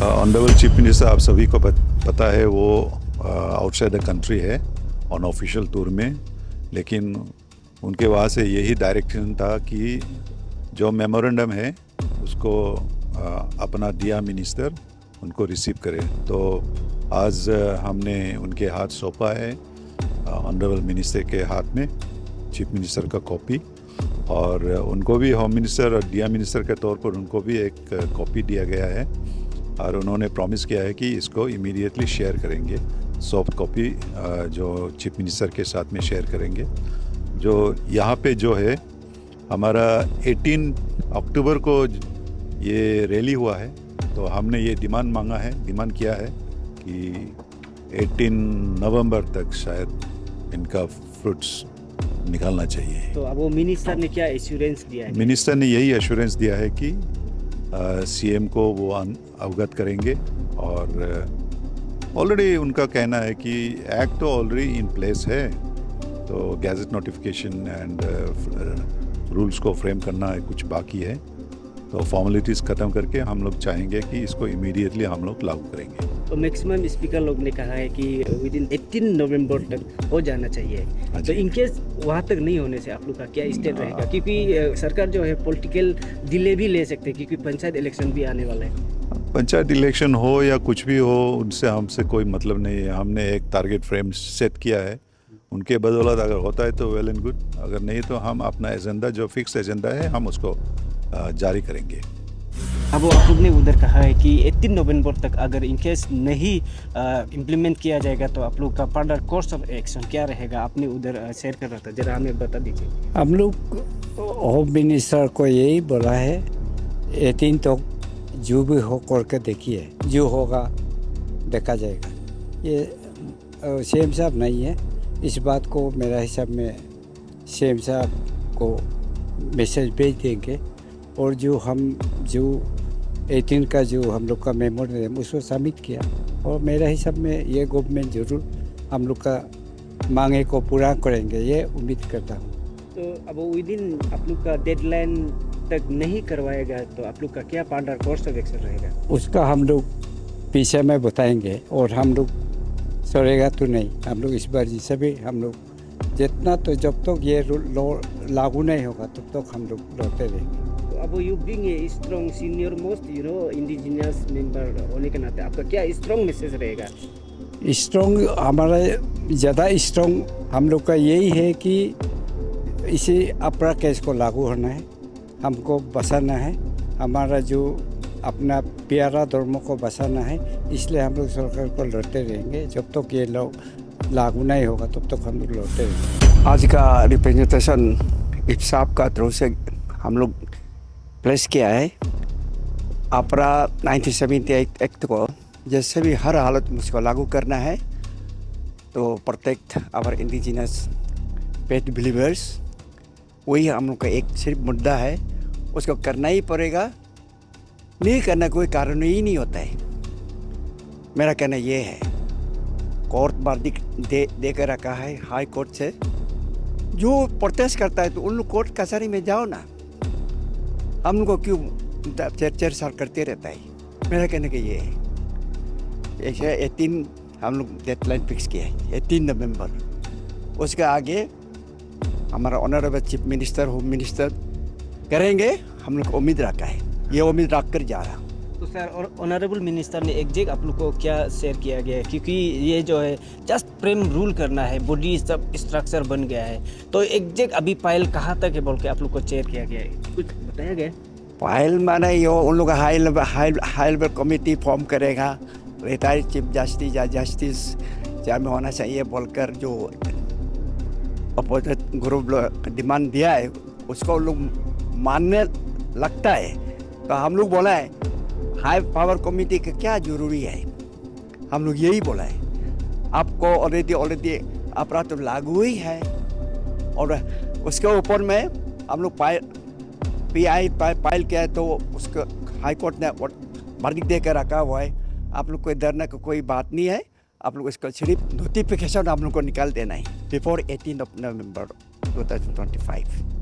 Honourable chief minister आप सभी को पता है वो आउटसाइड द कंट्री है ऑन ऑफिशियल टूर में, लेकिन उनके वहाँ से यही डायरेक्शन था कि जो मेमोरेंडम है उसको अपना दिया मिनिस्टर उनको रिसीव करे। तो आज हमने उनके हाथ सौंपा है ऑनरेबल मिनिस्टर के हाथ में चीफ मिनिस्टर का कॉपी, और उनको भी होम मिनिस्टर और दिया मिनिस्टर के तौर पर उनको भी एक कॉपी दिया गया है, और उन्होंने प्रॉमिस किया है कि इसको इमीडिएटली शेयर करेंगे। सॉफ्ट कॉपी जो चीफ मिनिस्टर के साथ में शेयर करेंगे। जो यहाँ पे जो है हमारा 18 अक्टूबर को ये रैली हुआ है, तो हमने ये डिमांड किया है कि 18 नवंबर तक शायद इनका फ्रूट्स निकालना चाहिए। तो अब वो मिनिस्टर ने क्या एश्योरेंस दिया है? मिनिस्टर ने यही एश्योरेंस दिया है कि सीएम को वो अवगत करेंगे, और ऑलरेडी उनका कहना है कि एक्ट तो ऑलरेडी इन प्लेस है, तो गैजेट नोटिफिकेशन एंड रूल्स को फ्रेम करना कुछ बाकी है। तो फॉर्मेलिटीज़ ख़त्म करके हम लोग चाहेंगे कि इसको इमीडिएटली हम लोग लागू करेंगे। तो मैक्सिमम स्पीकर लोग ने कहा है कि विदिन 18 नवंबर तक हो जाना चाहिए। तो इनकेस वहाँ तक नहीं होने से आप लोग का क्या स्टेप रहेगा? क्योंकि सरकार जो है पॉलिटिकल डिले भी ले सकते हैं, क्योंकि पंचायत इलेक्शन भी आने वाला है। पंचायत इलेक्शन हो या कुछ भी हो, उनसे हमसे कोई मतलब नहीं है। हमने एक टारगेट फ्रेम सेट किया है, उनके बदौलत अगर होता है तो वेल एंड गुड, अगर नहीं तो हम अपना एजेंडा जो फिक्स एजेंडा है हम उसको जारी करेंगे। अब आप लोग ने उधर कहा है कि 18 नवंबर तक अगर इनकेस नहीं इम्प्लीमेंट किया जाएगा तो आप लोग का फर्दर कोर्स ऑफ एक्शन क्या रहेगा? आपने उधर शेयर कर रहा था, जरा हमें बता दीजिए। हम लोग होम मिनिस्टर को यही बोला है 18 तक जो भी हो करके देखिए, जो होगा देखा जाएगा। ये सीएम साहब नहीं है, इस बात को मेरा हिसाब में सीएम साहब को मैसेज भेज देंगे, और जो 18 का जो हम लोग का मेमोरेंडम उसको सबमिट किया, और मेरा हिसाब में ये गवर्नमेंट जरूर हम लोग का मांगे को पूरा करेंगे, ये उम्मीद करता हूँ। तो अब विदिन आप लोग का डेडलाइन तक नहीं करवाएगा तो आप लोग का क्या फर्दर कोर्स ऑफ एक्शन रहेगा? उसका हम लोग पीछे में बताएंगे, और हम लोग सरेगा तो नहीं, हम लोग इस बार जिसे भी हम लोग जितना, तो जब तक ये लागू नहीं होगा तब तक हम लोग लड़ते रहेंगे। अब you being a strong senior most indigenous member होने के नाते आपका क्या स्ट्रॉन्ग मैसेज रहेगा? स्ट्रॉन्ग हमारा ज़्यादा स्ट्रॉन्ग हम लोग का यही है कि इसी अपना केस को लागू होना है, हमको बचाना है, हमारा जो अपना प्यारा धर्म को बचाना है, इसलिए हम लोग सरकार को लड़ते रहेंगे। जब तक ये लोग लागू नहीं होगा तब तक हम लोग लड़ते रहेंगे। आज का रिप्रेजेंटेशन इफ्साब का तरफ से हम लोग प्लेस किया है। अपरा 1978 एक्ट को जैसे भी हर हालत में उसको लागू करना है, तो protect our indigenous pet believers, वही हम लोग का एक सिर्फ मुद्दा है, उसको करना ही पड़ेगा। नहीं करना कोई कारण ही नहीं होता है। मेरा कहना ये है, कोर्ट वर्डिक्ट दे कर रखा है हाई कोर्ट से, जो प्रोटेस्ट करता है तो उन लोग कोर्ट कचहरी में जाओ ना, हम लोग को क्यों चेर साल करते रहता है। मेरा कहने का ये है, 18 हम लोग डेडलाइन फिक्स किया है 18 नवंबर। उसके आगे हमारा honourable chief minister home minister करेंगे, हम लोग को उम्मीद रखा है, ये उम्मीद रख कर जा रहा। तो सर ऑनरेबल मिनिस्टर ने एग्जैक्ट आप लोग को क्या शेयर किया गया है? क्योंकि ये जो है जस्ट फ्रेम रूल करना है, बॉडी सब स्ट्रक्चर बन गया है, तो एग्जैक्ट अभी फाइल कहाँ तक है बोल के आप लोग को शेयर किया गया है, कुछ बताया गया? फाइल माने ये उन लोग हाई लेवल कमेटी फॉर्म करेगा, रिटायर्ड चीफ जस्टिस या जस्टिस चाहे में होना चाहिए बोलकर जो अपोजिट ग्रुप डिमांड दिया है उसको लोग मानने लगता है। तो हम लोग बोला है हाई पावर कमेटी का क्या जरूरी है, हम लोग यही बोला है। आपको ऑलरेडी अपराध तो लागू ही है, और उसके ऊपर में हम लोग फाइल किया है, तो उसको हाई कोर्ट ने वर्डिक्ट दे कर रखा हुआ है। आप लोग को डरने का कोई बात नहीं है, आप लोग इसका सिर्फ नोटिफिकेशन आप लोग को निकाल देना है बिफोर 18 नवंबर 2025।